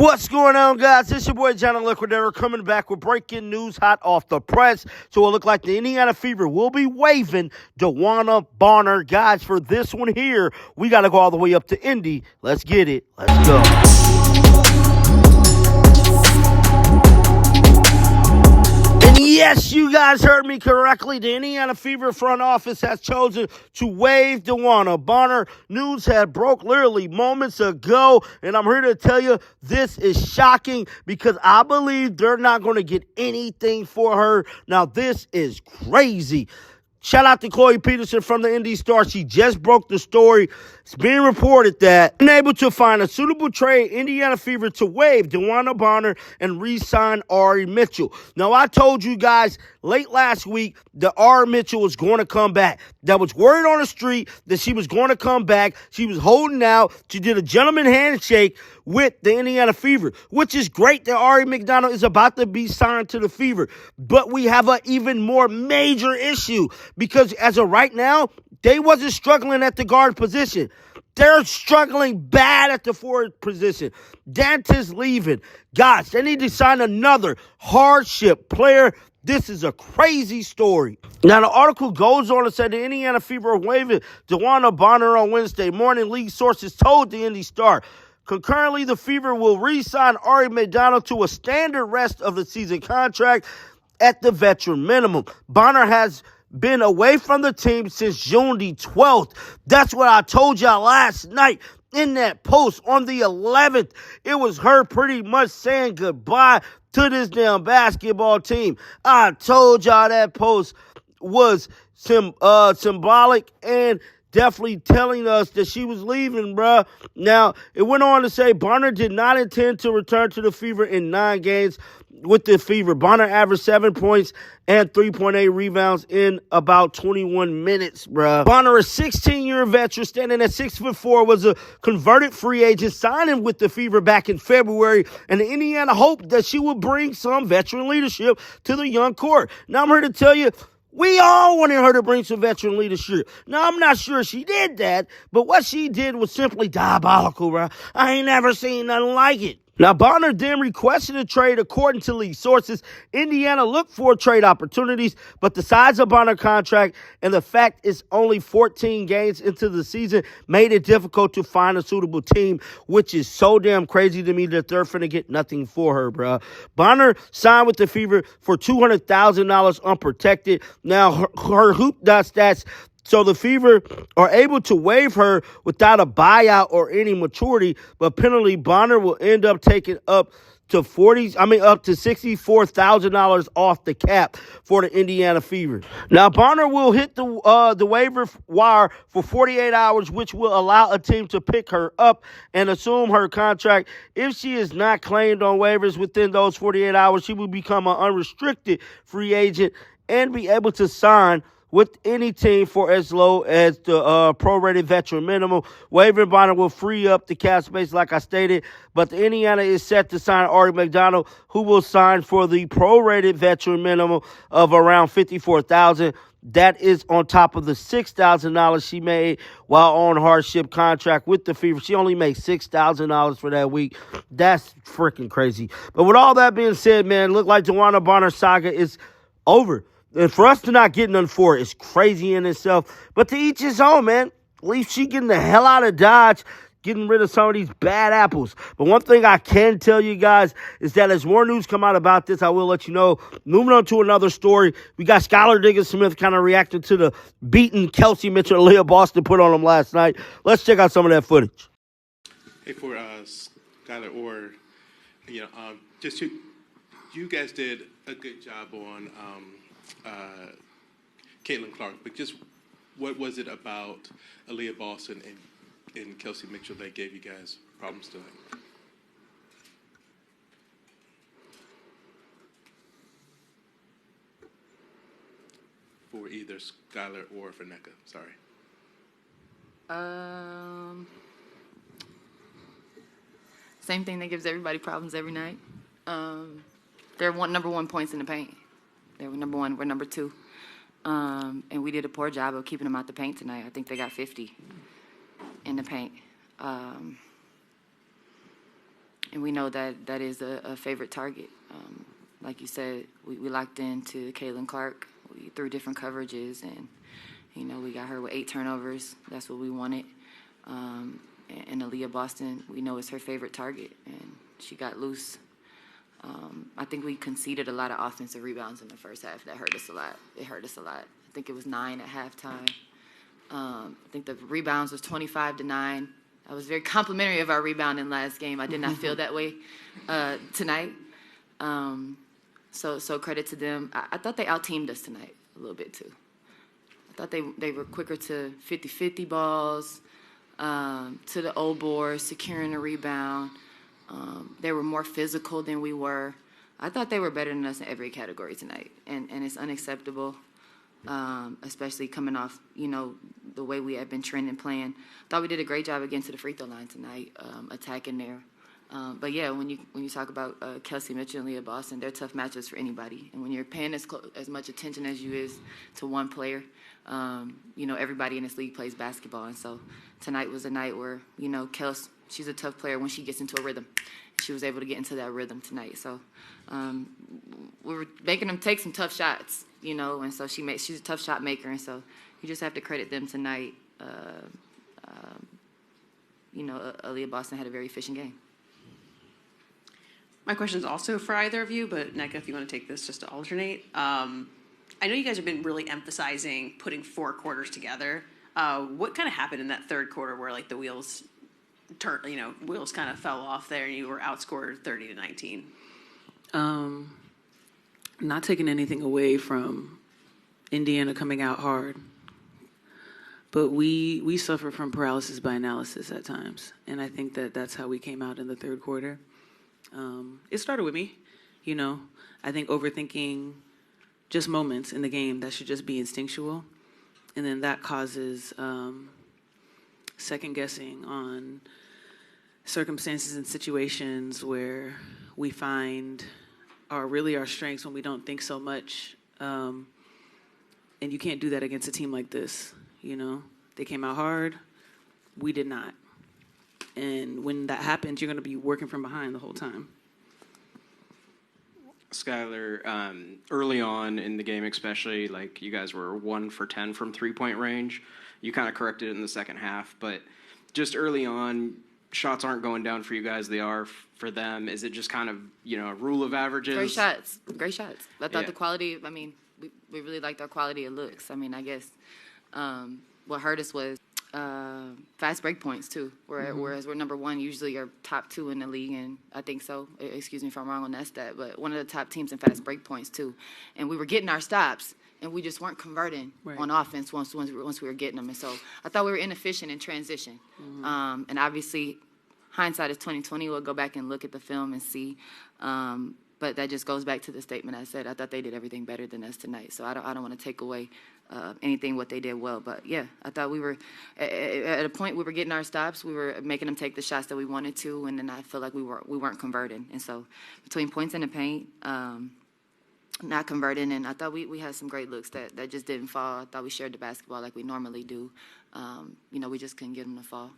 What's going on, guys? It's your boy, Johnny Liquidator, coming back with breaking news hot off the press. So it looked like the Indiana Fever will be waiving DeWanna Bonner. Guys, for this one here, we got to go all the way up to Indy. Let's get it. Let's go. Yes, you guys heard me correctly. The Indiana Fever front office has chosen to waive DeWanna Bonner. News had broke literally moments ago, and I'm here to tell you this is shocking because I believe they're not going to get anything for her. Now, this is crazy. Shout out to Chloe Peterson from the Indy Star. She just broke the story. It's being reported that unable to find a suitable trade, Indiana Fever to waive DeWanna Bonner and re-sign AARI Mitchell. Now, I told you guys late last week that AARI Mitchell was going to come back. That was word on the street that she was going to come back. She was holding out. She did a gentleman handshake with the Indiana Fever, which is great that Ari McDonald is about to be signed to the Fever. But we have an even more major issue because as of right now, they wasn't struggling at the guard position. They're struggling bad at the forward position. Dante's leaving. Guys, they need to sign another hardship player. This is a crazy story. Now, the article goes on to say the Indiana Fever are waiving DeWanna Bonner on Wednesday morning. League sources told the Indy Star. Concurrently, the Fever will re-sign Ari McDonald to a standard rest of the season contract at the veteran minimum. Bonner has been away from the team since June the 12th. That's what I told y'all last night in that post on the 11th. It was her pretty much saying goodbye to this damn basketball team. I told y'all that post was symbolic and definitely telling us that she was leaving, bruh. Now, it went on to say Bonner did not intend to return to the Fever in 9 games with the Fever. Bonner averaged 7 points and 3.8 rebounds in about 21 minutes, bruh. Bonner, a 16-year veteran standing at 6'4", was a converted free agent signing with the Fever back in February, and the Indiana hoped that she would bring some veteran leadership to the young core. Now, I'm here to tell you, we all wanted her to bring some veteran leadership. Now, I'm not sure she did that, but what she did was simply diabolical, bro. I ain't never seen nothing like it. Now, Bonner then requested a trade. According to league sources, Indiana looked for trade opportunities, but the size of Bonner's contract and the fact it's only 14 games into the season made it difficult to find a suitable team, which is so damn crazy to me that they're finna get nothing for her, bro. Bonner signed with the Fever for $200,000 unprotected. Now, her hoop stats. So the Fever are able to waive her without a buyout or any maturity, but penalty Bonner will end up taking up to $64,000 off the cap for the Indiana Fever. Now Bonner will hit the waiver wire for 48 hours, which will allow a team to pick her up and assume her contract. If she is not claimed on waivers within those 48 hours, she will become an unrestricted free agent and be able to sign with any team for as low as the prorated veteran minimum. Waiving Bonner will free up the cap space, like I stated, but the Indiana is set to sign Ari McDonald, who will sign for the prorated veteran minimum of around $54,000. That is on top of the $6,000 she made while on hardship contract with the Fever. She only made $6,000 for that week. That's freaking crazy. But with all that being said, man, look like DeWanna Bonner saga is over. And for us to not get none for it is crazy in itself. But to each his own, man. At least she getting the hell out of Dodge, getting rid of some of these bad apples. But one thing I can tell you guys is that as more news come out about this, I will let you know. Moving on to another story, we got Skylar Diggins-Smith kind of reacting to the beating Kelsey Mitchell and Leah Boston put on him last night. Let's check out some of that footage. Hey, for Skylar, or just you guys did a good job on Caitlin Clark, but just what was it about Aaliyah Boston and Kelsey Mitchell that gave you guys problems tonight? For either Skylar or for NECA, sorry. Same thing that gives everybody problems every night. They're number 1 points in the paint. They were number 1. We're number 2. And we did a poor job of keeping them out the paint tonight. I think they got 50 in the paint. and we know that that is a favorite target. Like you said, we locked into Kaylin Clark. We threw different coverages, and we got her with 8 turnovers. That's what we wanted. And Aaliyah Boston, we know is her favorite target, and she got loose. I think we conceded a lot of offensive rebounds in the first half. That hurt us a lot. It hurt us a lot. I think it was 9 at halftime. I think the rebounds was 25-9. I was very complimentary of our rebounding last game. I did not feel that way tonight. So credit to them. I thought they out-teamed us tonight a little bit too. I thought they were quicker to 50-50 balls, to the old board, securing a rebound. They were more physical than we were. I thought they were better than us in every category tonight, and it's unacceptable, especially coming off, the way we have been trending playing. Thought we did a great job again to the free throw line tonight, attacking there. But yeah, when you talk about Kelsey Mitchell and Leah Boston, they're tough matchups for anybody. And when you're paying as much attention as you is to one player, everybody in this league plays basketball. And so tonight was a night where, Kels, she's a tough player when she gets into a rhythm. She was able to get into that rhythm tonight. So we were making them take some tough shots, and so she's a tough shot maker. And so you just have to credit them tonight. Aaliyah Boston had a very efficient game. My question is also for either of you, but Nneka, if you want to take this just to alternate. I know you guys have been really emphasizing putting 4 quarters together. What kind of happened in that third quarter where the wheels wheels kind of fell off there and you were outscored 30-19? Not taking anything away from Indiana coming out hard, but we suffer from paralysis by analysis at times, and I think that's how we came out in the third quarter. It started with me, I think overthinking just moments in the game that should just be instinctual, and then that causes second guessing on circumstances and situations where we find are really our strengths when we don't think so much. And you can't do that against a team like this, They came out hard. We did not. And when that happens, you're going to be working from behind the whole time. Skylar, early on in the game especially, you guys were 1 for 10 from three-point range. You kind of corrected it in the second half, but just early on, shots aren't going down for you guys. They are for them. Is it just kind of, a rule of averages? Great shots. I thought the quality, we really liked our quality of looks. I guess what hurt us was fast break points too, whereas we're number 1, usually are top 2 in the league, and I think so. Excuse me if I'm wrong on that stat, but one of the top teams in fast break points too. And we were getting our stops, and we just weren't converting on offense once we were getting them. And so I thought we were inefficient in transition. And obviously, hindsight is 20/20. We'll go back and look at the film and see. But that just goes back to the statement I said. I thought they did everything better than us tonight. So I don't want to take away anything what they did well. But yeah, I thought we were at a point we were getting our stops. We were making them take the shots that we wanted to, and then I feel like we weren't converting. And so between points in the paint, not converting, and I thought we had some great looks that just didn't fall. I thought we shared the basketball like we normally do. We just couldn't get them to fall.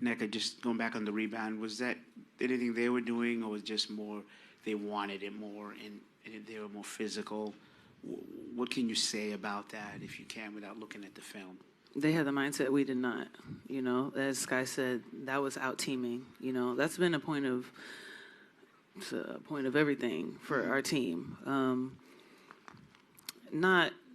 Nneka, just going back on the rebound, was that anything they were doing, or was just more they wanted it more and they were more physical? What can you say about that, if you can, without looking at the film? They had the mindset we did not. As Sky said, that was out teaming. That's been a point of everything for our team.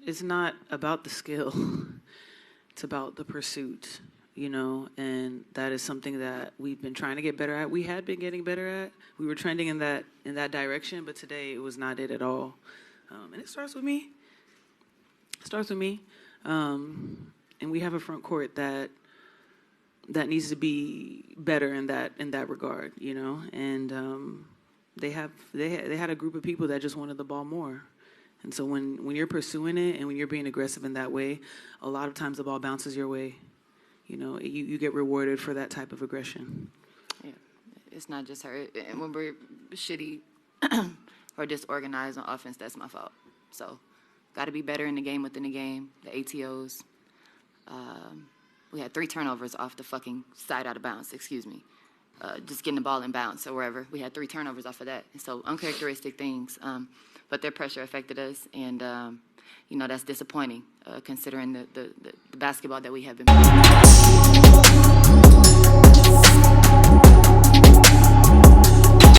It's not about the skill. It's about the pursuit. And that is something that we've been trying to get better at. We had been getting better at. We were trending in that direction, but today it was not it at all. And it starts with me. And we have a front court that needs to be better in that regard, And they had a group of people that just wanted the ball more. And so when you're pursuing it and when you're being aggressive in that way, a lot of times the ball bounces your way. You get rewarded for that type of aggression. Yeah, it's not just her. And when we're shitty or disorganized on offense, that's my fault. So, got to be better in the game within the game. The ATOs. We had 3 turnovers off the fucking side out of bounds. Excuse me. just getting the ball in bounds or wherever. We had 3 turnovers off of that. And so uncharacteristic things. But their pressure affected us, and, you know, that's disappointing considering the basketball that we have been playing.